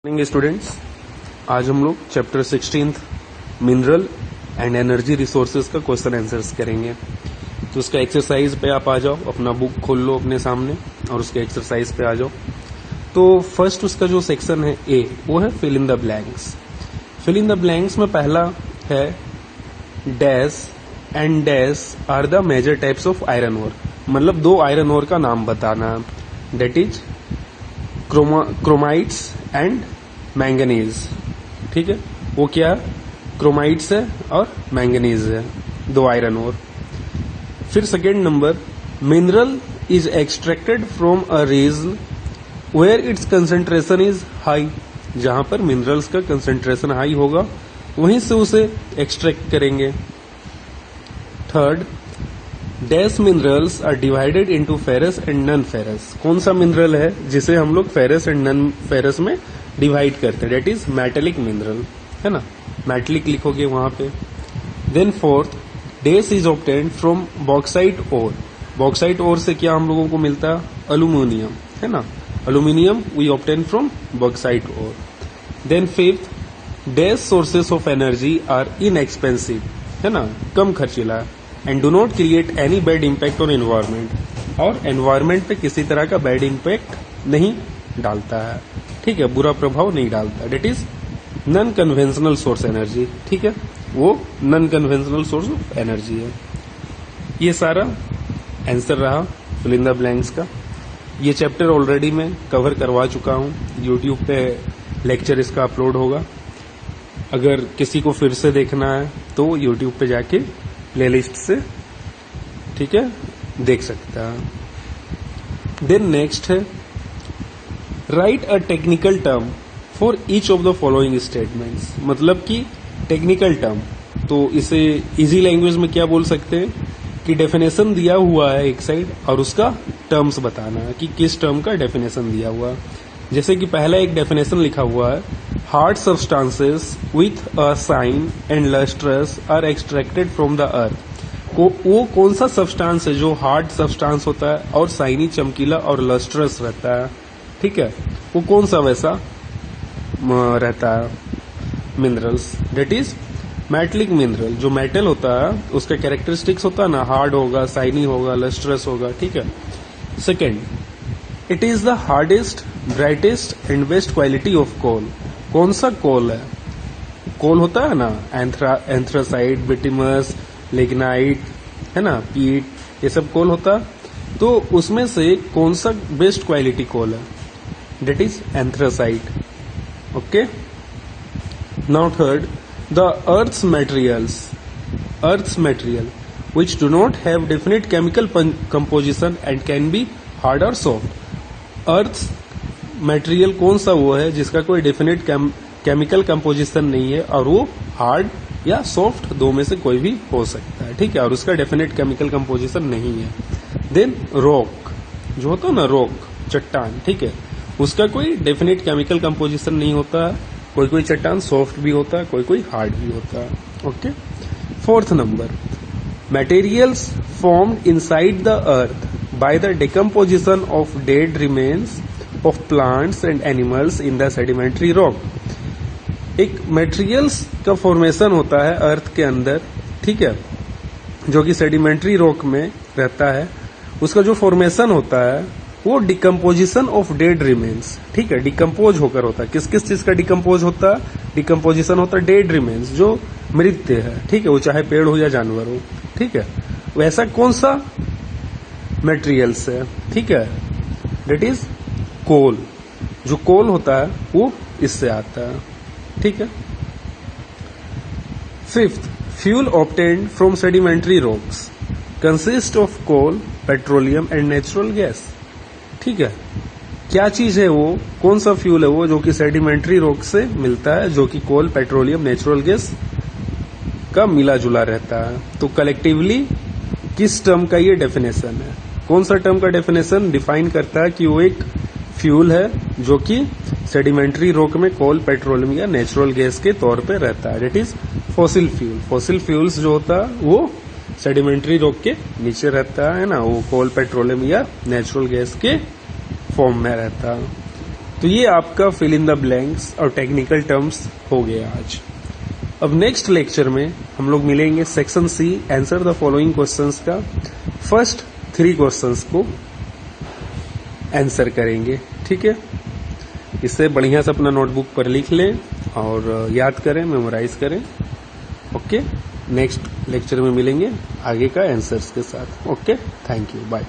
Morning students, आज हम लोग chapter 16 mineral and energy resources का क्वेश्चन आंसर्स करेंगे। तो उसका एक्सरसाइज पे आप आ जाओ, अपना बुक खोल लो अपने सामने और उसके एक्सरसाइज पे आ जाओ। तो फर्स्ट उसका जो सेक्शन है ए, वो है fill in the blanks. Fill in the blanks में पहला है dash and dash are the major types of iron ore, मतलब दो आयरन ओर का नाम बताना। That is chromites and manganese. ठीक है, वो क्या है? क्रोमाइट्स है और मैंगनीज है, दो आयरन ओर। फिर second number, mineral is extracted from a region where its concentration is high. जहां पर मिनरल्स का कंसेंट्रेशन हाई होगा वहीं से उसे एक्सट्रैक्ट करेंगे। Third, dash minerals are divided into ferrous and non ferrous. कौन सा मिनरल है जिसे हम लोग फेरस एंड नॉन फेरस में डिवाइड करते हैं? डेट इज मेटेलिक मिनरल, है ना, मेटेलिक लिखोगे वहां पे। Then fourth, dash is obtained from bauxite ore. Bauxite ore से क्या हम लोगों को मिलता है? अल्यूमिनियम, है ना, aluminium we obtain from bauxite ore. Then fifth, dash sources of energy are inexpensive, है ना, कम खर्चीला, and do not create any bad impact on environment, और एनवायरमेंट पे किसी तरह का बैड इम्पैक्ट नहीं डालता है। ठीक है, बुरा प्रभाव नहीं डालता। That is non conventional source energy. ठीक है, वो non conventional source of energy है। ये सारा आंसर रहा फिल इन द ब्लैंक्स का। ये चैप्टर ऑलरेडी मैं कवर करवा चुका हूँ, यूट्यूब पे लेक्चर इसका अपलोड होगा। अगर किसी को फिर से देखना है तो यूट्यूब पे जाके प्लेलिस्ट से, ठीक है, देख सकता है। देन नेक्स्ट है right a technical term for each of the following statements. मतलब कि टेक्निकल टर्म, तो इसे इजी लैंग्वेज में क्या बोल सकते हैं कि डेफिनेशन दिया हुआ है एक साइड और उसका टर्म्स बताना है कि किस टर्म का डेफिनेशन दिया हुआ है। जैसे कि पहला एक डेफिनेशन लिखा हुआ है, hard substances with a shine and lustrous are extracted from the earth. वो कौन सा सब्सटेंस है जो हार्ड सब्सटेंस होता है और शाइनी, चमकीला और लस्ट्रस रहता है? ठीक है, वो कौन सा वैसा रहता है? Minerals. That is metallic mineral. जो मेटल होता है उसका कैरेक्टरिस्टिक्स होता है ना, हार्ड होगा, शाइनी होगा, लस्ट्रस होगा। ठीक है। Second, it is the hardest, brightest and best quality of coal. कौन सा कोल है? कोल होता है ना, एंथ्रासाइट, बिटिमस, लिग्नाइट, है ना, पीट, ये सब कोल होता है। तो उसमें से कौन सा बेस्ट क्वालिटी कोल है? That is anthracite. Okay. Now third, the earth's material which do not have definite chemical composition and can be hard or soft। Earth material कौन सा वो है जिसका कोई डेफिनेट केमिकल कंपोजिशन नहीं है और वो हार्ड या सॉफ्ट, दो में से कोई भी हो सकता है। ठीक है, और उसका डेफिनेट केमिकल कंपोजिशन नहीं है। देन रॉक, जो होता है ना, रॉक, चट्टान, ठीक है, उसका कोई डेफिनेट केमिकल कंपोजिशन नहीं होता है। कोई कोई चट्टान सॉफ्ट भी होता है, कोई कोई हार्ड भी होता है। Okay. Fourth number, materials formed inside the earth by the decomposition of dead remains of plants and animals in the sedimentary rock। एक मटेरियल्स का फॉर्मेशन होता है अर्थ के अंदर, ठीक है, जो कि सेडिमेंट्री रॉक में रहता है। उसका जो फॉर्मेशन होता है वो डिकम्पोजिशन ऑफ डेड रिमेन्स, ठीक है, डिकम्पोज होकर होता है। किस किस चीज का डिकम्पोज होता है? डिकम्पोजिशन होता है डेड रिमेन्स, जो मृत है, ठीक है, वो चाहे पेड़ हो या जानवर हो। ठीक है, वैसा कौन सा मटेरियल्स है? ठीक है, डेट इज कोल। जो कोल होता है वो इससे आता है। ठीक है। Fifth, fuel obtained from sedimentary rocks consist of coal, petroleum and natural gas. ठीक है, क्या चीज है वो, कौन सा फ्यूल है वो जो कि सेडिमेंट्री रॉक से मिलता है, जो कि कोल, पेट्रोलियम, नेचुरल गैस का मिला जुला रहता है। तो कलेक्टिवली किस टर्म का ये डेफिनेशन है? कौन सा टर्म का डेफिनेशन डिफाइन करता है कि वो एक फ्यूल है जो कि सेडिमेंट्री रॉक में कोल, पेट्रोलियम या नेचुरल गैस के तौर पे रहता है? That is fossil fuel. Fossil fuels जो होता है वो सेडिमेंट्री रॉक के नीचे रहता है ना, वो कोल, पेट्रोलियम या नेचुरल गैस के फॉर्म में रहता है। तो ये आपका फिल इन द ब्लैंक्स और टेक्निकल टर्म्स हो गया आज। अब नेक्स्ट लेक्चर में हम लोग मिलेंगे section C, answer the following questions का फर्स्ट 3 क्वेश्चंस को आंसर करेंगे। ठीक है, इसे बढ़िया से अपना नोटबुक पर लिख लें और याद करें, मेमोराइज करें। ओके, नेक्स्ट लेक्चर में मिलेंगे आगे का आंसर्स के साथ। Okay, thank you, bye.